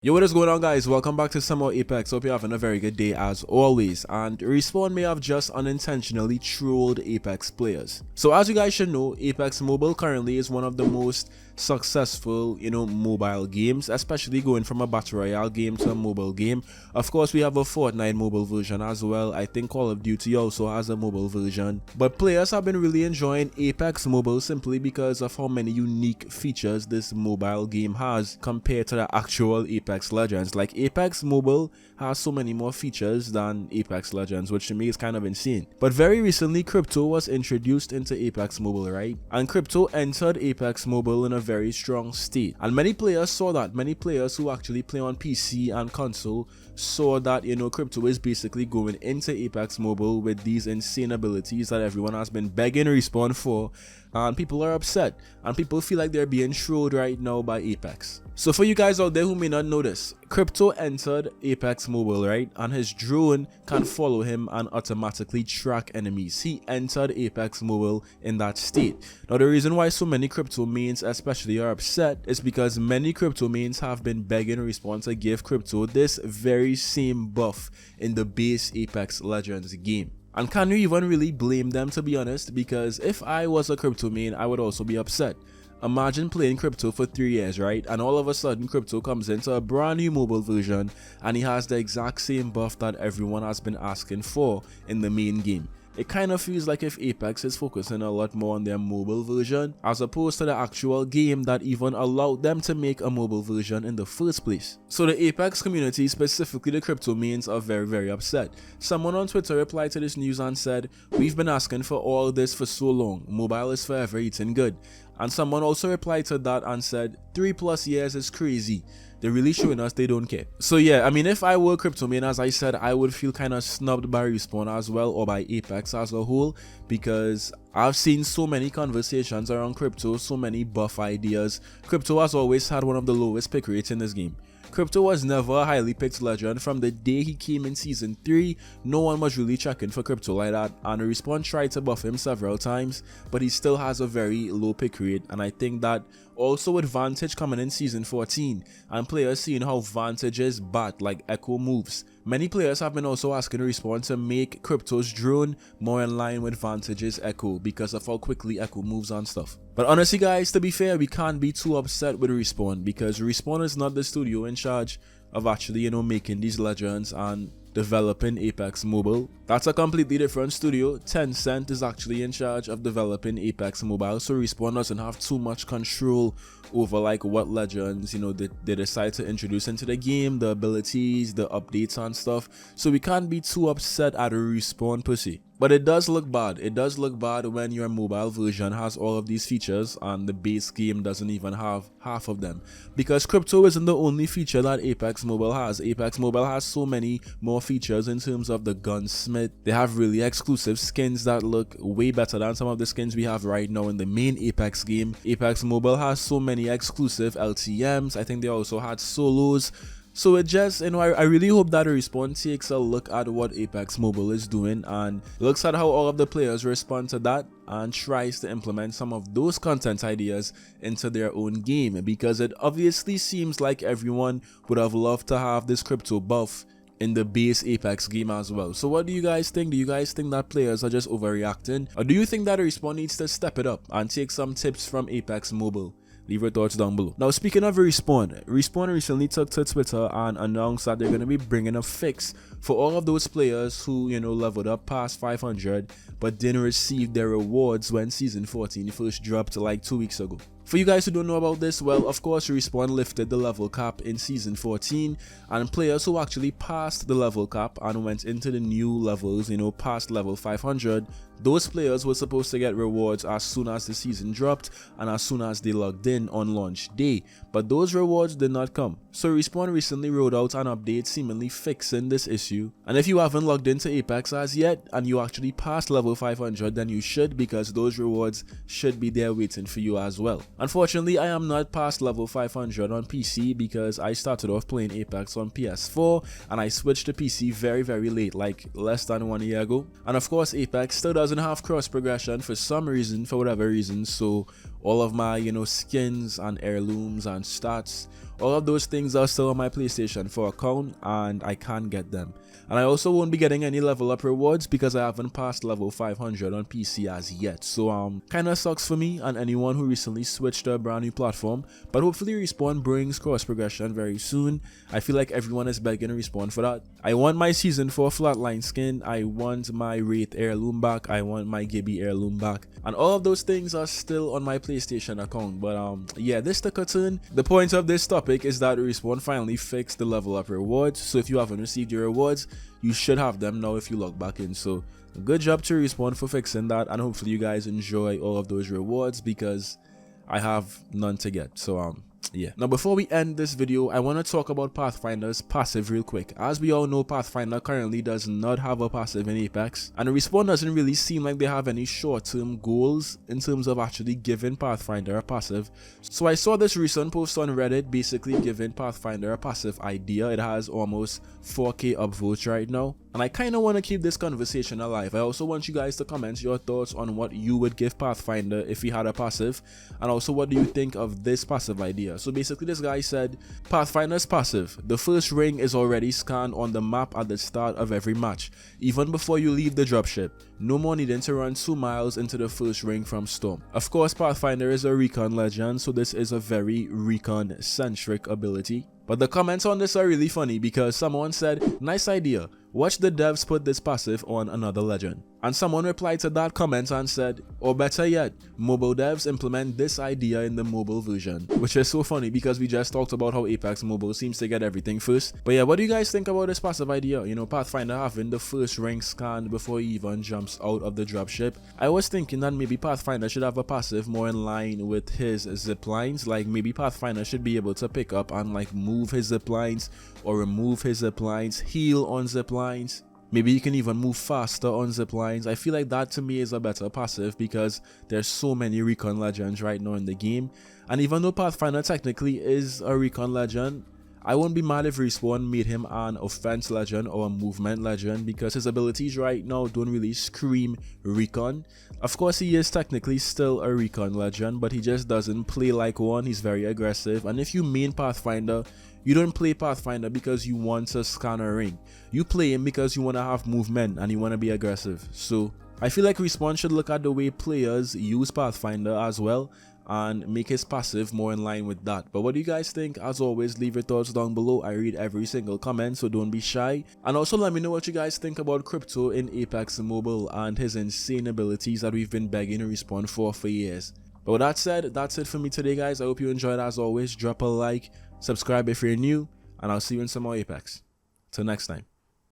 Yo, what is going on, guys? Welcome back to some more Apex. Hope you're having a very good day as always. And Respawn may have just unintentionally trolled Apex players. So as you guys should know, Apex Mobile currently is one of the most successful, mobile games, especially going from a battle royale game to a mobile game. Of course, we have a Fortnite mobile version as well. I think Call of Duty also has a mobile version. But players have been really enjoying Apex Mobile simply because of how many unique features this mobile game has compared to the actual Apex Legends. Like, Apex Mobile has so many more features than Apex Legends, which to me is kind of insane. But very recently, crypto was introduced into Apex Mobile, right? And crypto entered Apex Mobile in a very strong state. And many players saw that. Many players who actually play on PC and console saw that, crypto is basically going into Apex Mobile with these insane abilities that everyone has been begging Respawn for. And people are upset, and people feel like they're being trolled right now by Apex. So for you guys out there who may not know this, Crypto entered Apex Mobile, right? And his drone can follow him and automatically track enemies. He entered Apex Mobile in that state. Now the reason why so many crypto mains especially are upset is because many crypto mains have been begging Respawn to give crypto this very same buff in the base Apex Legends game. And can you even really blame them, to be honest? Because if I was a crypto main, I would also be upset. Imagine playing crypto for 3 years, right? And all of a sudden crypto comes into a brand new mobile version and he has the exact same buff that everyone has been asking for in the main game. It kind of feels like if Apex is focusing a lot more on their mobile version as opposed to the actual game that even allowed them to make a mobile version in the first place. So the Apex community, specifically the crypto mains, are very upset. Someone on Twitter replied to this news and said, "We've been asking for all this for so long. Mobile is forever eating good." And someone also replied to that and said, 3+ years is crazy. They're really showing us they don't care. So yeah, I mean, if I were crypto main, as I said, I would feel kind of snubbed by Respawn as well, or by Apex as a whole, because I've seen so many conversations around crypto, so many buff ideas. Crypto has always had one of the lowest pick rates in this game. Crypto was never a highly picked legend. From the day he came in Season 3, no one was really checking for Crypto like that, and Respawn tried to buff him several times, but he still has a very low pick rate. And I think that also with Vantage coming in Season 14, and players seeing how Vantage's bat, like Echo, moves, many players have been also asking Respawn to make Crypto's drone more in line with Vantage's Echo because of how quickly Echo moves and stuff. But honestly guys, to be fair, we can't be too upset with Respawn because Respawn is not the studio in charge of actually, making these legends and developing Apex Mobile. That's a completely different studio. Tencent is actually in charge of developing Apex Mobile, so Respawn doesn't have too much control over like what legends they decide to introduce into the game, the abilities, the updates and stuff. So we can't be too upset at Respawn per se. But it does look bad. It does look bad when your mobile version has all of these features and the base game doesn't even have half of them. Because crypto isn't the only feature that Apex Mobile has. Apex Mobile has so many more features in terms of the gunsmith. They have really exclusive skins that look way better than some of the skins we have right now in the main Apex game. Apex Mobile has so many exclusive LTMs. I think they also had solos. So it just, I really hope that Respawn takes a look at what Apex Mobile is doing and looks at how all of the players respond to that and tries to implement some of those content ideas into their own game, because it obviously seems like everyone would have loved to have this crypto buff in the base Apex game as well. So what do you guys think? Do you guys think that players are just overreacting? Or do you think that Respawn needs to step it up and take some tips from Apex Mobile? Leave your thoughts down below. Now, speaking of Respawn recently took to Twitter and announced that they're going to be bringing a fix for all of those players who, leveled up past 500 but didn't receive their rewards when Season 14 first dropped like 2 weeks ago. For you guys who don't know about this, well, of course, Respawn lifted the level cap in Season 14, and players who actually passed the level cap and went into the new levels, past level 500, those players were supposed to get rewards as soon as the season dropped and as soon as they logged in on launch day, but those rewards did not come. So Respawn recently rolled out an update seemingly fixing this issue, and if you haven't logged into Apex as yet and you actually passed level 500, then you should, because those rewards should be there waiting for you as well. Unfortunately, I am not past level 500 on PC because I started off playing Apex on PS4 and I switched to PC very late, like less than 1 year ago. And of course, Apex still doesn't have cross progression for some reason, for whatever reason, so all of my, skins and heirlooms and stats, all of those things are still on my PlayStation 4 account and I can't get them. And I also won't be getting any level up rewards because I haven't passed level 500 on PC as yet. So kinda sucks for me and anyone who recently switched to a brand new platform. But hopefully Respawn brings cross progression very soon. I feel like everyone is begging Respawn for that. I want my season 4 flatline skin, I want my Wraith heirloom back, I want my Gibby heirloom back. And all of those things are still on my PlayStation account. But yeah, this took a turn. The point of this topic is that Respawn finally fixed the level up rewards. So if you haven't received your rewards, you should have them now if you log back in. So good job to Respawn for fixing that, and hopefully you guys enjoy all of those rewards because I have none to get. So yeah. Now before we end this video, I want to talk about Pathfinder's passive real quick. As we all know, Pathfinder currently does not have a passive in Apex, and Respawn doesn't really seem like they have any short-term goals in terms of actually giving Pathfinder a passive. So I saw this recent post on Reddit basically giving Pathfinder a passive idea. It has almost 4k upvotes right now, and I kind of want to keep this conversation alive. I also want you guys to comment your thoughts on what you would give Pathfinder if he had a passive, and also what do you think of this passive idea. So basically this guy said, Pathfinder's passive: the first ring is already scanned on the map at the start of every match, even before you leave the dropship. No more needing to run 2 miles into the first ring from Storm. Of course, Pathfinder is a recon legend, so this is a very recon-centric ability. But the comments on this are really funny because someone said, nice idea, watch the devs put this passive on another legend. And someone replied to that comment and said, or better yet, mobile devs implement this idea in the mobile version. Which is so funny because we just talked about how Apex Mobile seems to get everything first. But yeah, what do you guys think about this passive idea? Pathfinder having the first ring scanned before he even jumps out of the dropship. I was thinking that maybe Pathfinder should have a passive more in line with his zip lines. Like maybe Pathfinder should be able to pick up and like move his zip lines or remove his zip lines, heal on zip lines. Maybe you can even move faster on zip lines. I feel like that to me is a better passive because there's so many recon legends right now in the game. And even though Pathfinder technically is a recon legend, I wouldn't be mad if Respawn made him an offense legend or a movement legend because his abilities right now don't really scream recon. Of course he is technically still a recon legend, but he just doesn't play like one. He's very aggressive, and if you main Pathfinder, you don't play Pathfinder because you want to scan a ring. You play him because you want to have movement and you want to be aggressive. So I feel like Respawn should look at the way players use Pathfinder as well and make his passive more in line with that. But what do you guys think? As always, leave your thoughts down below. I read every single comment, so don't be shy. And also let me know what you guys think about Crypto in Apex Mobile and his insane abilities that we've been begging Respawn for years. But with that said, that's it for me today, guys. I hope you enjoyed. As always, drop a like, subscribe if you're new, and I'll see you in some more Apex. Till next time.